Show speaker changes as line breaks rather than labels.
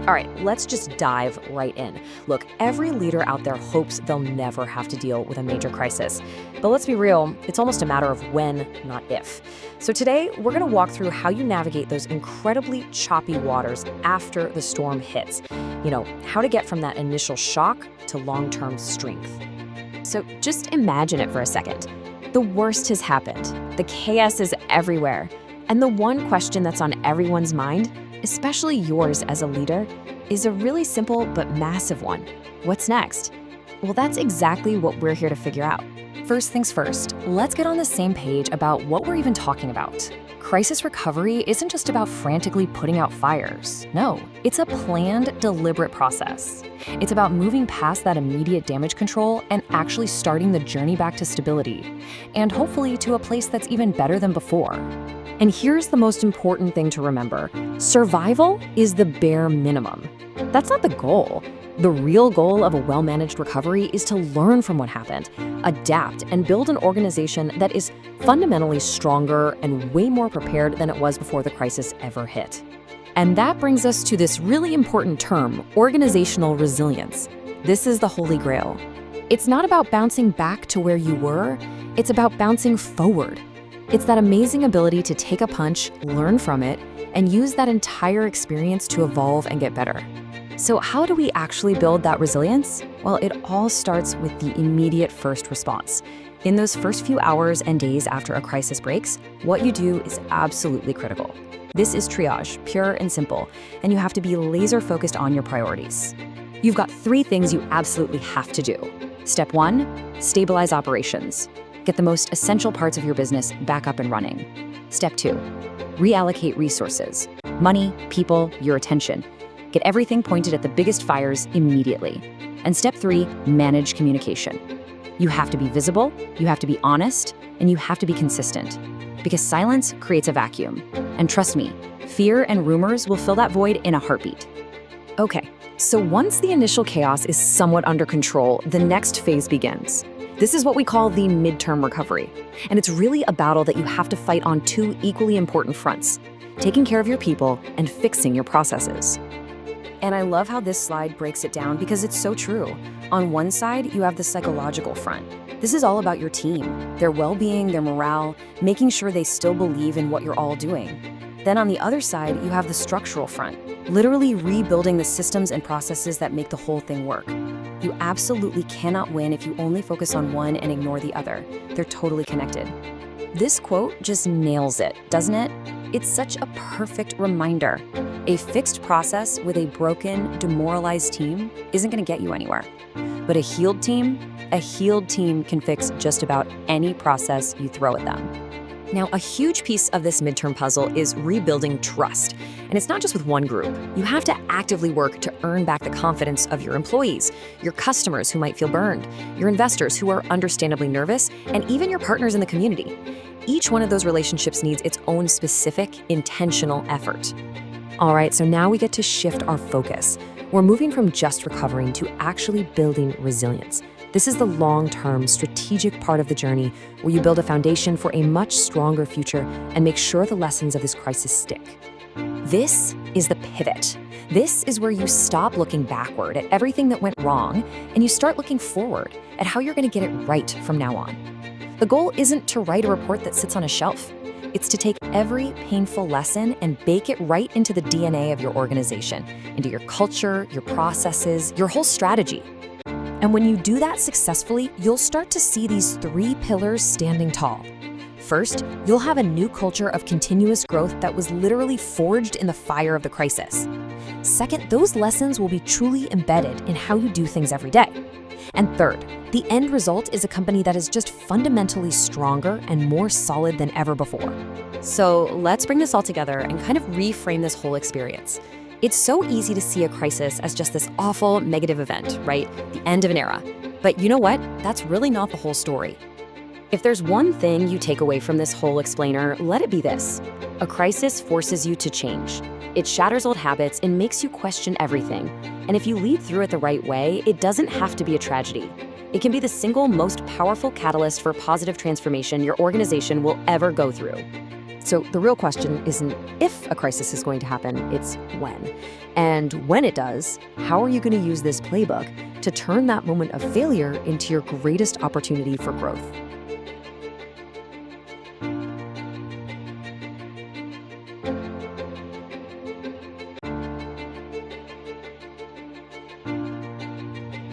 All right, let's just dive right in. Look, every leader out there hopes they'll never have to deal with a major crisis. But let's be real, it's almost a matter of when, not if. So today, we're going to walk through how you navigate those incredibly choppy waters after the storm hits. How to get from that initial shock to long-term strength. So just imagine it for a second. The worst has happened. The chaos is everywhere. And the one question that's on everyone's mind, especially yours as a leader, is a really simple but massive one. What's next? Well, that's exactly what we're here to figure out. First things first, let's get on the same page about what we're even talking about. Crisis recovery isn't just about frantically putting out fires. No, it's a planned, deliberate process. It's about moving past that immediate damage control and actually starting the journey back to stability, and hopefully to a place that's even better than before. And here's the most important thing to remember. Survival is the bare minimum. That's not the goal. The real goal of a well-managed recovery is to learn from what happened, adapt, and build an organization that is fundamentally stronger and way more prepared than it was before the crisis ever hit. And that brings us to this really important term, organizational resilience. This is the holy grail. It's not about bouncing back to where you were, it's about bouncing forward. It's that amazing ability to take a punch, learn from it, and use that entire experience to evolve and get better. So how do we actually build that resilience? Well, it all starts with the immediate first response. In those first few hours and days after a crisis breaks, what you do is absolutely critical. This is triage, pure and simple, and you have to be laser focused on your priorities. You've got 3 things you absolutely have to do. Step 1, stabilize operations. Get the most essential parts of your business back up and running. Step 2, reallocate resources. Money, people, your attention. Get everything pointed at the biggest fires immediately. And step 3, manage communication. You have to be visible, you have to be honest, and you have to be consistent. Because silence creates a vacuum. And trust me, fear and rumors will fill that void in a heartbeat. Okay, so once the initial chaos is somewhat under control, the next phase begins. This is what we call the midterm recovery. And it's really a battle that you have to fight on 2 equally important fronts: taking care of your people and fixing your processes. And I love how this slide breaks it down because it's so true. On one side, you have the psychological front. This is all about your team, their well-being, their morale, making sure they still believe in what you're all doing. Then on the other side, you have the structural front, literally rebuilding the systems and processes that make the whole thing work. You absolutely cannot win if you only focus on one and ignore the other. They're totally connected. This quote just nails it, doesn't it? It's such a perfect reminder. A fixed process with a broken, demoralized team isn't going to get you anywhere. But a healed team can fix just about any process you throw at them. Now, a huge piece of this midterm puzzle is rebuilding trust. And it's not just with one group. You have to actively work to earn back the confidence of your employees, your customers who might feel burned, your investors who are understandably nervous, and even your partners in the community. Each one of those relationships needs its own specific, intentional effort. All right, so now we get to shift our focus. We're moving from just recovering to actually building resilience. This is the long-term, strategic part of the journey where you build a foundation for a much stronger future and make sure the lessons of this crisis stick. This is the pivot. This is where you stop looking backward at everything that went wrong and you start looking forward at how you're going to get it right from now on. The goal isn't to write a report that sits on a shelf. It's to take every painful lesson and bake it right into the DNA of your organization, into your culture, your processes, your whole strategy. And when you do that successfully, you'll start to see these 3 pillars standing tall. First, you'll have a new culture of continuous growth that was literally forged in the fire of the crisis. Second, those lessons will be truly embedded in how you do things every day. And third, the end result is a company that is just fundamentally stronger and more solid than ever before. So let's bring this all together and kind of reframe this whole experience. It's so easy to see a crisis as just this awful negative event, right? The end of an era. But you know what? That's really not the whole story. If there's one thing you take away from this whole explainer, let it be this. A crisis forces you to change. It shatters old habits and makes you question everything. And if you lead through it the right way, it doesn't have to be a tragedy. It can be the single most powerful catalyst for positive transformation your organization will ever go through. So the real question isn't if a crisis is going to happen, it's when. And when it does, how are you going to use this playbook to turn that moment of failure into your greatest opportunity for growth?